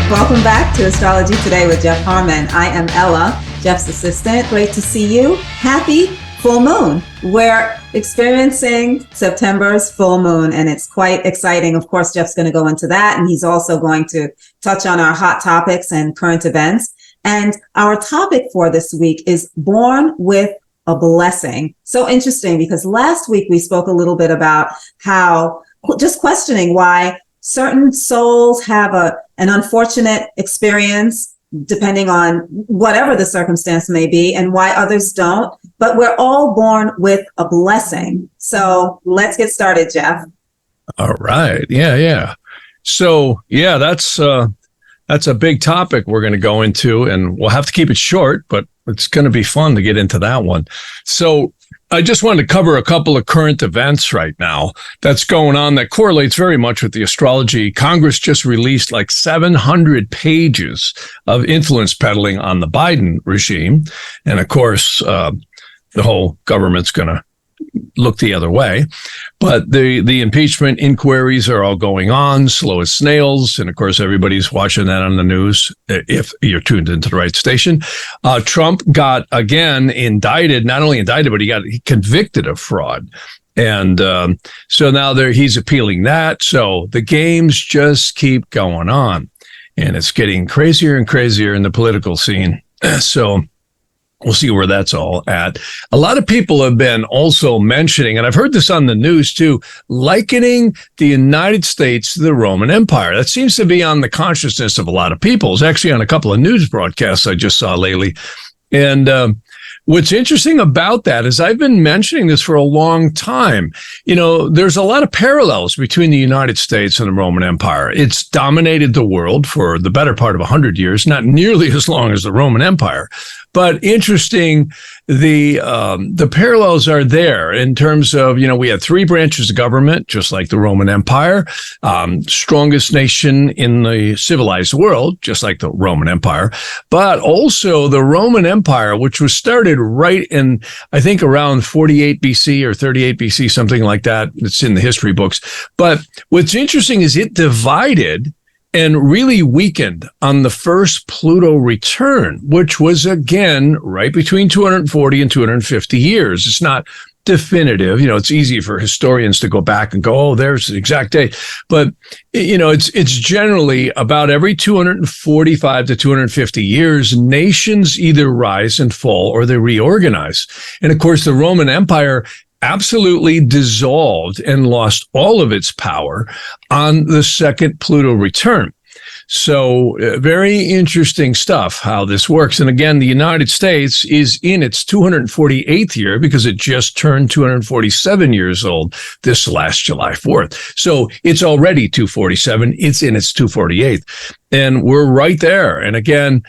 Welcome back to Astrology Today with Jeff Harman. I am Ella, Jeff's assistant. Great to see you. Happy full moon. We're experiencing September's full moon, and it's quite exciting. Of course, Jeff's going to go into that, and he's also going to touch on our hot topics and current events. And our topic for this week is Born with a Blessing. So interesting, because last week we spoke a little bit about how just questioning why certain souls have an unfortunate experience, depending on whatever the circumstance may be, and why others don't. But we're all born with a blessing. So let's get started, Jeff. All right. Yeah. So, that's a big topic we're going to go into, and we'll have to keep it short, but it's going to be fun to get into that one. So I just wanted to cover a couple of current events right now that's going on that correlates very much with the astrology. Congress just released like 700 pages of influence peddling on the Biden regime. And of course, the whole government's going to look the other way. But the impeachment inquiries are all going on, slow as snails. And of course, everybody's watching that on the news if you're tuned into the right station. Trump got again indicted, not only indicted, but he got convicted of fraud. And so now he's appealing that. So the games just keep going on. And it's getting crazier and crazier in the political scene. So we'll see where that's all at. A lot of people have been also mentioning, and I've heard this on the news too, likening the United States to the Roman Empire. That seems to be on the consciousness of a lot of people. It's actually on a couple of news broadcasts I just saw lately. And what's interesting about that is I've been mentioning this for a long time. You know, there's a lot of parallels between the United States and the Roman Empire. It's dominated the world for the better part of 100 years, not nearly as long as the Roman Empire. But interesting, the parallels are there in terms of, we had three branches of government, just like the Roman Empire, strongest nation in the civilized world, just like the Roman Empire, but also the Roman Empire, which was started right in, I think, around 48 BC or 38 BC, something like that. It's in the history books. But what's interesting is it divided and really weakened on the first Pluto return, which was, again, right between 240 and 250 years. It's not definitive. It's easy for historians to go back and go, oh, there's the exact date. But, it's generally about every 245 to 250 years, nations either rise and fall or they reorganize. And of course, the Roman Empire absolutely dissolved and lost all of its power on the second Pluto return. So very interesting stuff how this works. And again, the United States is in its 248th year because it just turned 247 years old this last July 4th. So it's already 247. It's in its 248th. And we're right there. And again,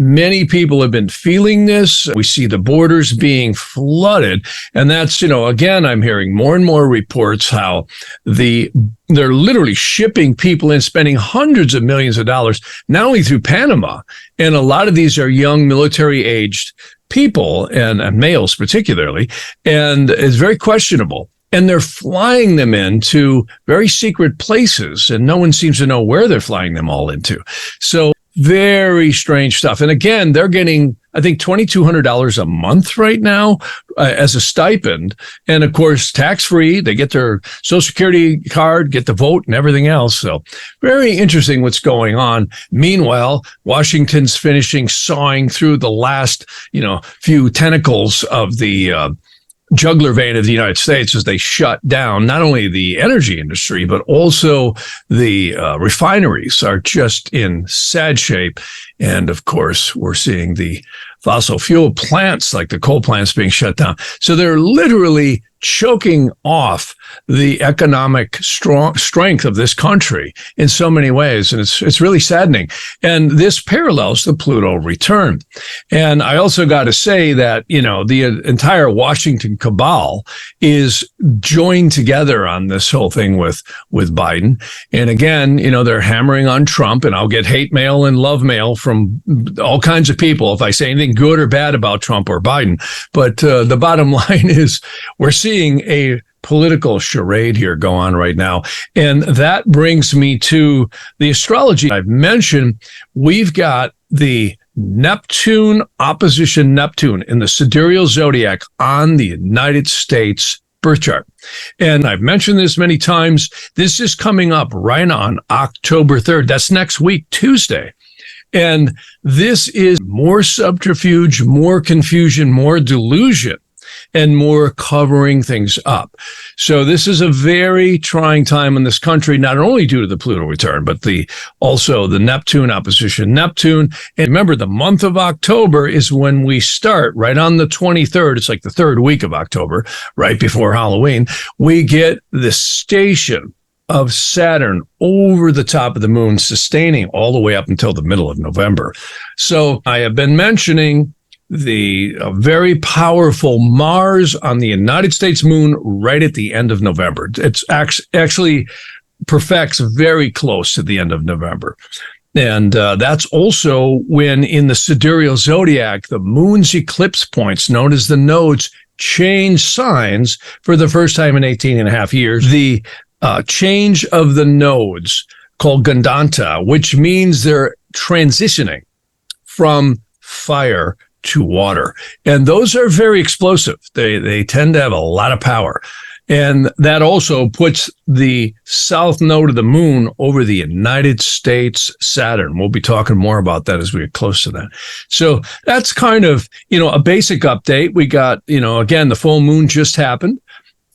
many people have been feeling this. We see the borders being flooded. And that's, again, I'm hearing more and more reports how they're literally shipping people in, spending hundreds of millions of dollars, not only through Panama. And a lot of these are young military-aged people, and males particularly. And it's very questionable. And they're flying them into very secret places, and no one seems to know where they're flying them all into. So very strange stuff. And again, they're getting, I think, $2,200 a month right now as a stipend. And of course, tax-free. They get their Social Security card, get the vote and everything else. So very interesting what's going on. Meanwhile, Washington's sawing through the last, few tentacles of the jugular vein of the United States as they shut down not only the energy industry, but also the refineries are just in sad shape. And of course, we're seeing the fossil fuel plants like the coal plants being shut down. So they're literally choking off the economic strength of this country in so many ways. And it's really saddening. And this parallels the Pluto return. And I also got to say that, the entire Washington cabal is joined together on this whole thing with Biden. And again, they're hammering on Trump, and I'll get hate mail and love mail from all kinds of people if I say anything good or bad about Trump or Biden. But the bottom line is we're seeing a political charade here go on right now. And that brings me to the astrology I've mentioned. We've got the Neptune opposition Neptune in the sidereal zodiac on the United States birth chart. And I've mentioned this many times. This is coming up right on October 3rd. That's next week, Tuesday. And this is more subterfuge, more confusion, more delusion, and more covering things up. So this is a very trying time in this country, not only due to the Pluto return, but also the Neptune opposition Neptune. And remember, the month of October is when we start, right on the 23rd. It's like the third week of October, right before Halloween. We get the station of Saturn over the top of the moon, sustaining all the way up until the middle of November. So I have been mentioning the very powerful Mars on the United States moon right at the end of November. It's actually perfects very close to the end of November. And that's also when in the sidereal zodiac, the moon's eclipse points, known as the nodes, change signs for the first time in 18 and a half years. The change of the nodes, called Gandanta, which means they're transitioning from fire to water. And those are very explosive. They tend to have a lot of power. And that also puts the south node of the moon over the United States Saturn. We'll be talking more about that as we get close to that. So that's kind of, a basic update. We got, again, the full moon just happened.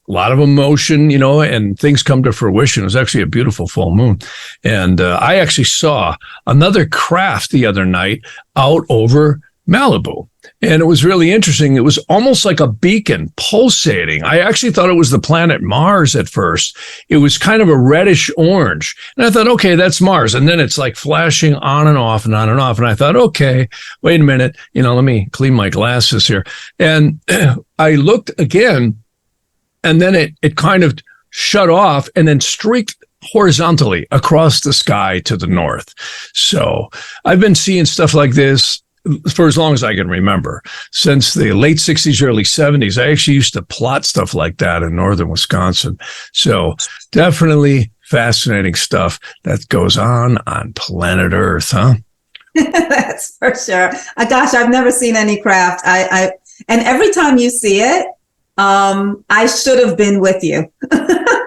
A lot of emotion, and things come to fruition. It was actually a beautiful full moon. And I actually saw another craft the other night out over Malibu. And it was really interesting. It was almost like a beacon pulsating. I actually thought it was the planet Mars at first. It was kind of a reddish orange. And I thought, okay, that's Mars. And then it's like flashing on and off and on and off. And I thought, okay, wait a minute. Let me clean my glasses here. And I looked again, and then it kind of shut off and then streaked horizontally across the sky to the north. So I've been seeing stuff like this for as long as I can remember. Since the late 60s, early 70s, I actually used to plot stuff like that in northern Wisconsin. So definitely fascinating stuff that goes on planet Earth, huh? That's for sure. Gosh, I've never seen any craft. And every time you see it, I should have been with you.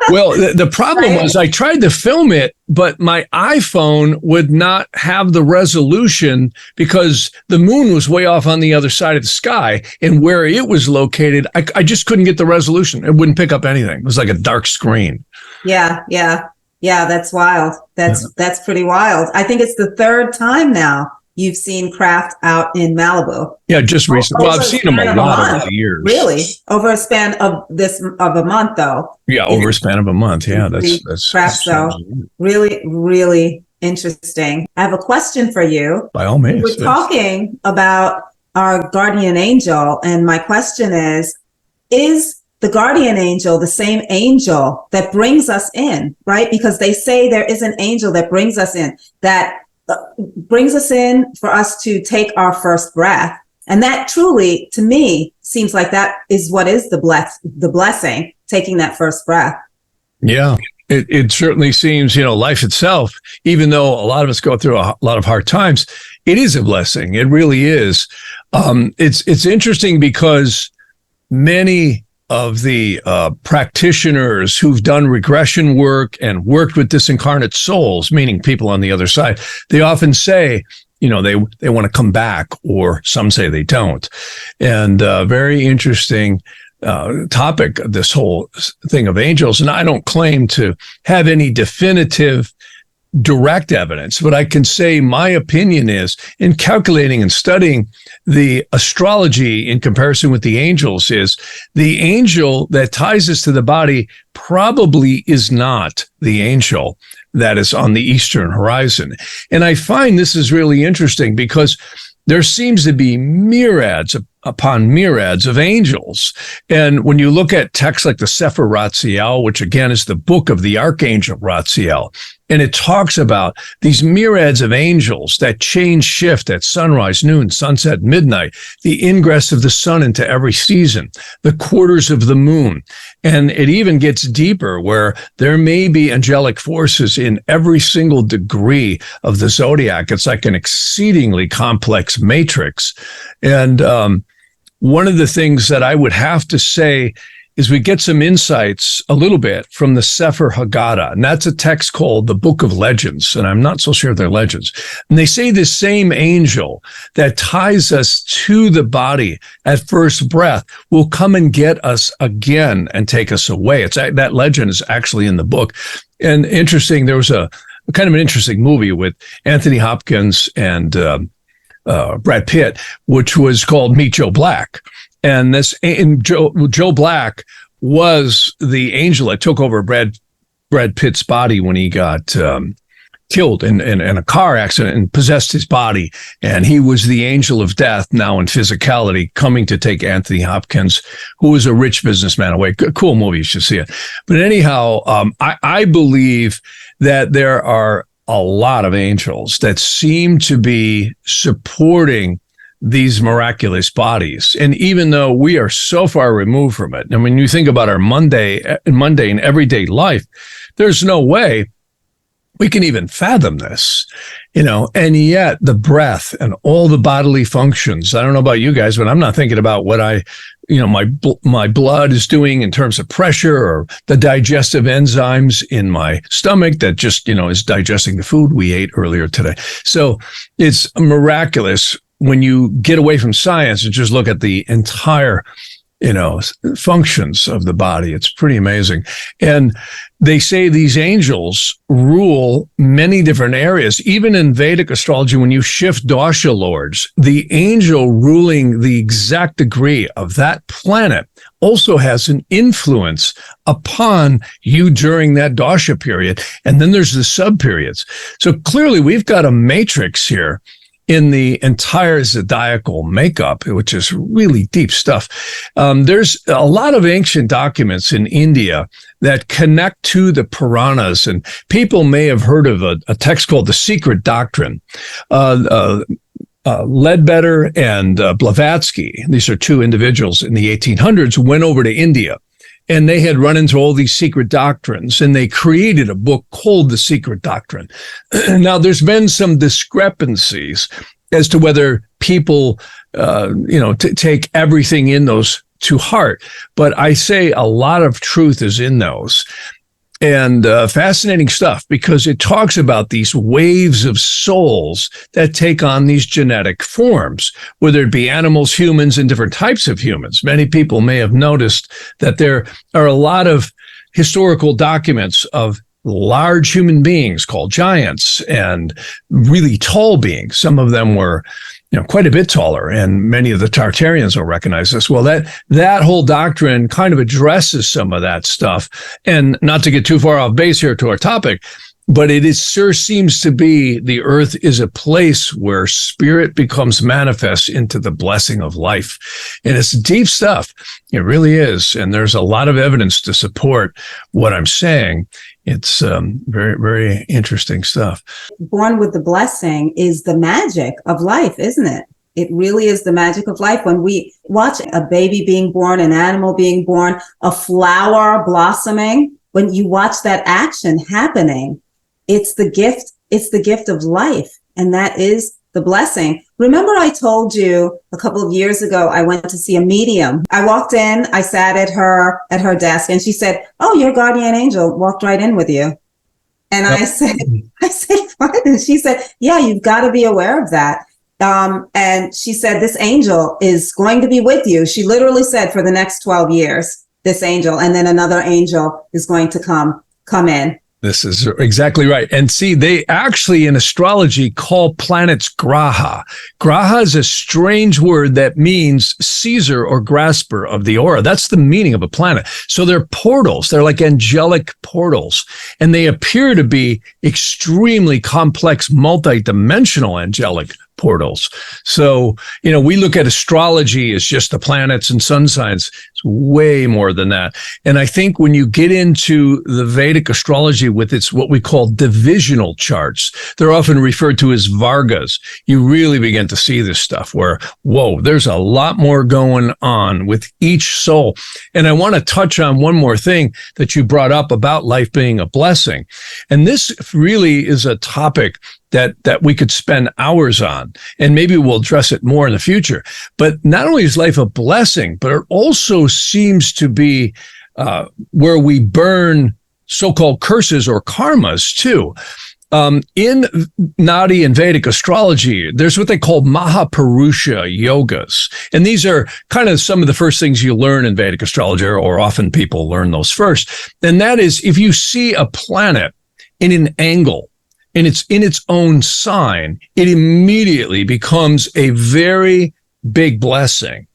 Well, the problem was I tried to film it, but my iPhone would not have the resolution because the moon was way off on the other side of the sky, and where it was located, I just couldn't get the resolution. It wouldn't pick up anything. It was like a dark screen. Yeah. That's wild. That's pretty wild. I think it's the third time now you've seen craft out in Malibu. Yeah, just recently. Well, I've seen them a lot over the years. Really? Over a span of a month, though. Yeah, over a span of a month. Yeah, that's craft. So really, really interesting. I have a question for you. By all means. We're talking about our guardian angel, and my question is the guardian angel the same angel that brings us in, right? Because they say there is an angel that brings us in, for us to take our first breath. And that truly, to me, seems like that is what is the blessing, taking that first breath. Yeah, it certainly seems, life itself, even though a lot of us go through a lot of hard times, it is a blessing. It really is. It's interesting because many of the practitioners who've done regression work and worked with disincarnate souls, meaning people on the other side, they often say, they want to come back, or some say they don't. And very interesting topic, this whole thing of angels. And I don't claim to have any definitive direct evidence, but I can say my opinion is, in calculating and studying the astrology in comparison with the angels, is the angel that ties us to the body probably is not the angel that is on the eastern horizon. And I find this is really interesting because there seems to be myriads upon myriads of angels. And when you look at texts like the Sefer Ratziel, which again is the book of the Archangel Ratziel, And it talks about these myriads of angels that change shift at sunrise, noon, sunset, midnight, the ingress of the sun into every season, the quarters of the moon. And it even gets deeper where there may be angelic forces in every single degree of the zodiac. It's like an exceedingly complex matrix. And one of the things that I would have to say is we get some insights a little bit from the Sefer Haggadah, and that's a text called the Book of Legends, and I'm not so sure they're legends. And they say this same angel that ties us to the body at first breath will come and get us again and take us away. That legend is actually in the book. And interesting, there was a kind of an interesting movie with Anthony Hopkins and Brad Pitt, which was called Meet Joe Black. And Joe Black was the angel that took over Brad Pitt's body when he got killed in a car accident and possessed his body. And he was the angel of death now in physicality, coming to take Anthony Hopkins, who was a rich businessman, away. Cool movie. You should see it. But anyhow, I believe that there are a lot of angels that seem to be supporting these miraculous bodies. And even though we are so far removed from it, and when you think about our mundane everyday life, there's no way we can even fathom this, and yet the breath and all the bodily functions, I don't know about you guys, but I'm not thinking about what my blood is doing in terms of pressure or the digestive enzymes in my stomach that just, is digesting the food we ate earlier today. So it's miraculous when you get away from science and just look at the entire, functions of the body. It's pretty amazing. And they say these angels rule many different areas. Even in Vedic astrology, when you shift dosha lords, the angel ruling the exact degree of that planet also has an influence upon you during that dosha period. And then there's the sub-periods. So clearly we've got a matrix here in the entire zodiacal makeup, which is really deep stuff. There's a lot of ancient documents in India that connect to the Puranas, and people may have heard of a text called The Secret Doctrine. Ledbetter and Blavatsky, these are two individuals in the 1800s, went over to India. And they had run into all these secret doctrines, and they created a book called The Secret Doctrine. Now, there's been some discrepancies as to whether people, take everything in those to heart. But I say a lot of truth is in those. And fascinating stuff, because it talks about these waves of souls that take on these genetic forms, whether it be animals, humans, and different types of humans. Many people may have noticed that there are a lot of historical documents of large human beings called giants and really tall beings. Some of them were quite a bit taller, and many of the Tartarians will recognize this. Well, that whole doctrine kind of addresses some of that stuff. And not to get too far off base here to our topic, but it sure seems to be the earth is a place where spirit becomes manifest into the blessing of life. And it's deep stuff. It really is. And there's a lot of evidence to support what I'm saying. It's very, very interesting stuff. Born with the blessing is the magic of life, isn't it? It really is the magic of life. When we watch a baby being born, an animal being born, a flower blossoming, when you watch that action happening, it's the gift of life. And that is the blessing. Remember, I told you a couple of years ago, I went to see a medium. I walked in, I sat at her desk, and she said, "Oh, your guardian angel walked right in with you." And I said, "What?" And she said, "Yeah, you've got to be aware of that." And she said, "This angel is going to be with you." She literally said, "For the next 12 years, this angel, and then another angel is going to come in." This is exactly right. And see, they actually in astrology call planets graha. Graha is a strange word that means seizer or grasper of the aura. That's the meaning of a planet. So they're portals. They're like angelic portals. And they appear to be extremely complex, multi-dimensional angelic portals. So, we look at astrology as just the planets and sun signs. It's way more than that. And I think when you get into the Vedic astrology with its what we call divisional charts, they're often referred to as Vargas. You really begin to see this stuff where, whoa, there's a lot more going on with each soul. And I want to touch on one more thing that you brought up about life being a blessing. And this really is a topic that we could spend hours on, and maybe we'll address it more in the future. But not only is life a blessing, but it also seems to be where we burn so-called curses or karmas too. In Nadi and Vedic astrology, there's what they call Mahapurusha yogas. And these are kind of some of the first things you learn in Vedic astrology, or often people learn those first. And that is, if you see a planet in an angle, and it's in its own sign, it immediately becomes a very big blessing.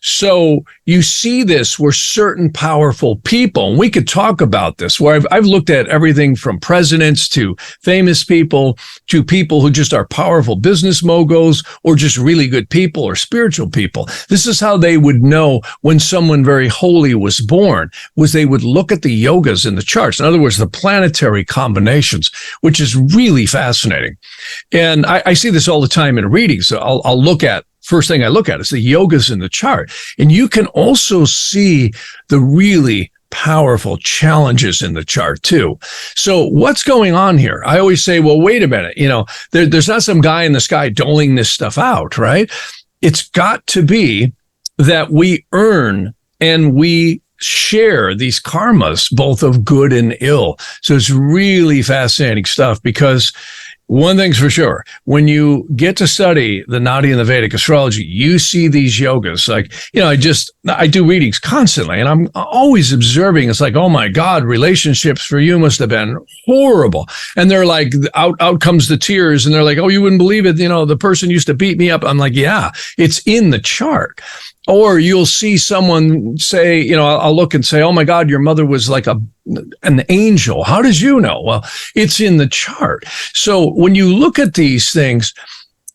So you see this where certain powerful people, and we could talk about this, where I've looked at everything from presidents to famous people to people who just are powerful business moguls or just really good people or spiritual people. This is how they would know when someone very holy was born, was they would look at the yogas in the charts. In other words, the planetary combinations, which is really fascinating. And I see this all the time in readings. So I'll look at, first thing I look at is the yogas in the chart. And you can also see the really powerful challenges in the chart too. So what's going on here? I always say, well, wait a minute. There's not some guy in the sky doling this stuff out, right? It's got to be that we earn and we share these karmas, both of good and ill. So it's really fascinating stuff, because one thing's for sure, when you get to study the Nadi and the Vedic astrology, you see these yogas. Like, I do readings constantly, and I'm always observing. It's like, oh my God, relationships for you must have been horrible. And they're like, out comes the tears, and they're like, oh, you wouldn't believe it. The person used to beat me up. I'm like, yeah, it's in the chart. Or you'll see someone say, I'll look and say, oh my God, your mother was like an angel. How did you know? Well, it's in the chart. So when you look at these things,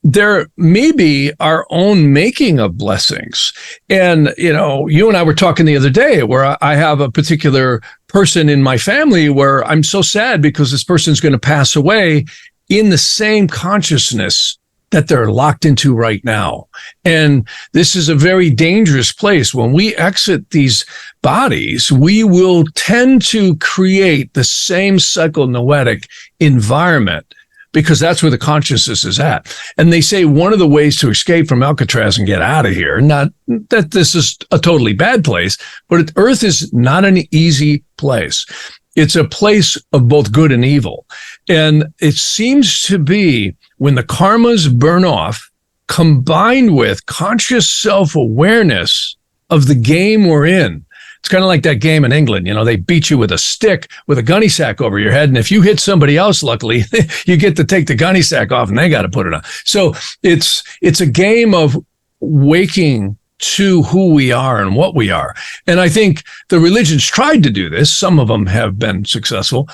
there may be our own making of blessings. And, you and I were talking the other day where I have a particular person in my family where I'm so sad because this person's going to pass away in the same consciousness that they're locked into right now. And this is a very dangerous place. When we exit these bodies, we will tend to create the same psychonoetic environment, because that's where the consciousness is at. And they say one of the ways to escape from Alcatraz and get out of here, not that this is a totally bad place, but Earth is not an easy place. It's a place of both good and evil. And it seems to be when the karmas burn off, combined with conscious self-awareness of the game we're in. It's kind of like that game in England. They beat you with a stick with a gunny sack over your head. And if you hit somebody else, luckily, you get to take the gunny sack off and they got to put it on. So it's a game of waking to who we are and what we are. And I think the religions tried to do this. Some of them have been successful,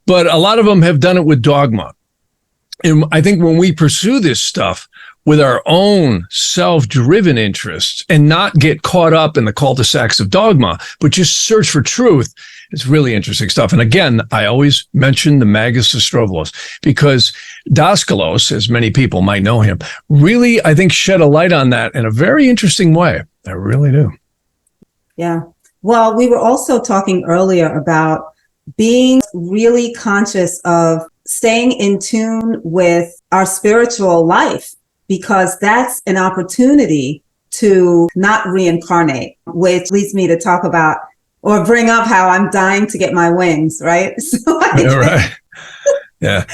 but a lot of them have done it with dogma. And I think when we pursue this stuff with our own self-driven interests and not get caught up in the cul-de-sacs of dogma, but just search for truth, it's really interesting stuff. And again, I always mention the Magus Astrovolos, because Daskalos, as many people might know him, really, I think, shed a light on that in a very interesting way. I really do. Yeah. Well, we were also talking earlier about being really conscious of staying in tune with our spiritual life, because that's an opportunity to not reincarnate, which leads me to talk about or bring up how I'm dying to get my wings, right? So right. Yeah.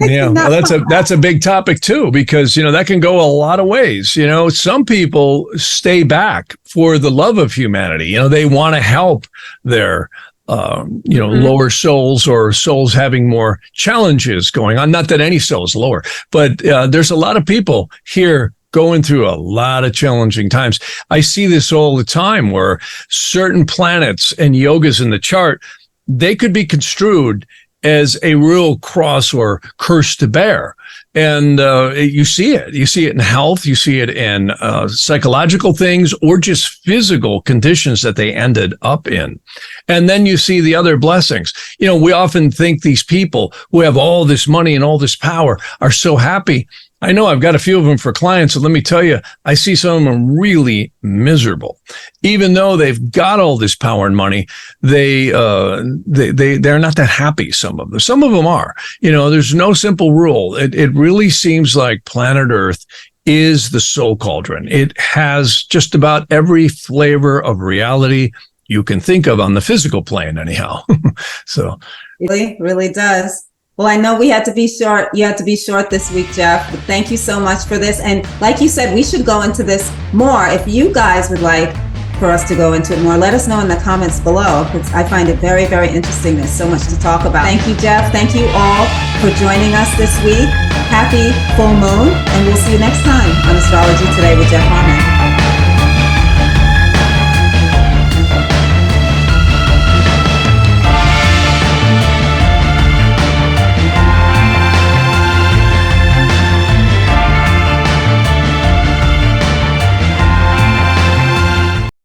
Yeah. Well, that's a big topic too, because, that can go a lot of ways. Some people stay back for the love of humanity. They want to help their lower souls, or souls having more challenges going on. Not that any soul is lower, but there's a lot of people here going through a lot of challenging times. I see this all the time where certain planets and yogas in the chart, they could be construed as a real cross or curse to bear. And you see it. You see it in health. You see it in psychological things or just physical conditions that they ended up in. And then you see the other blessings. You know, we often think these people who have all this money and all this power are so happy. I know I've got a few of them for clients, and let me tell you, I see some of them really miserable. Even though they've got all this power and money, they're not that happy. Some of them are. You know, there's no simple rule. It really seems like planet Earth is the soul cauldron. It has just about every flavor of reality you can think of on the physical plane, anyhow. So, really, really does. Well, I know we had to be short. You had to be short this week, Jeff. But thank you so much for this. And like you said, we should go into this more. If you guys would like for us to go into it more, let us know in the comments below, because I find it very, very interesting. There's so much to talk about. Thank you, Jeff. Thank you all for joining us this week. Happy full moon, and we'll see you next time on Astrology Today with Jeff Harman.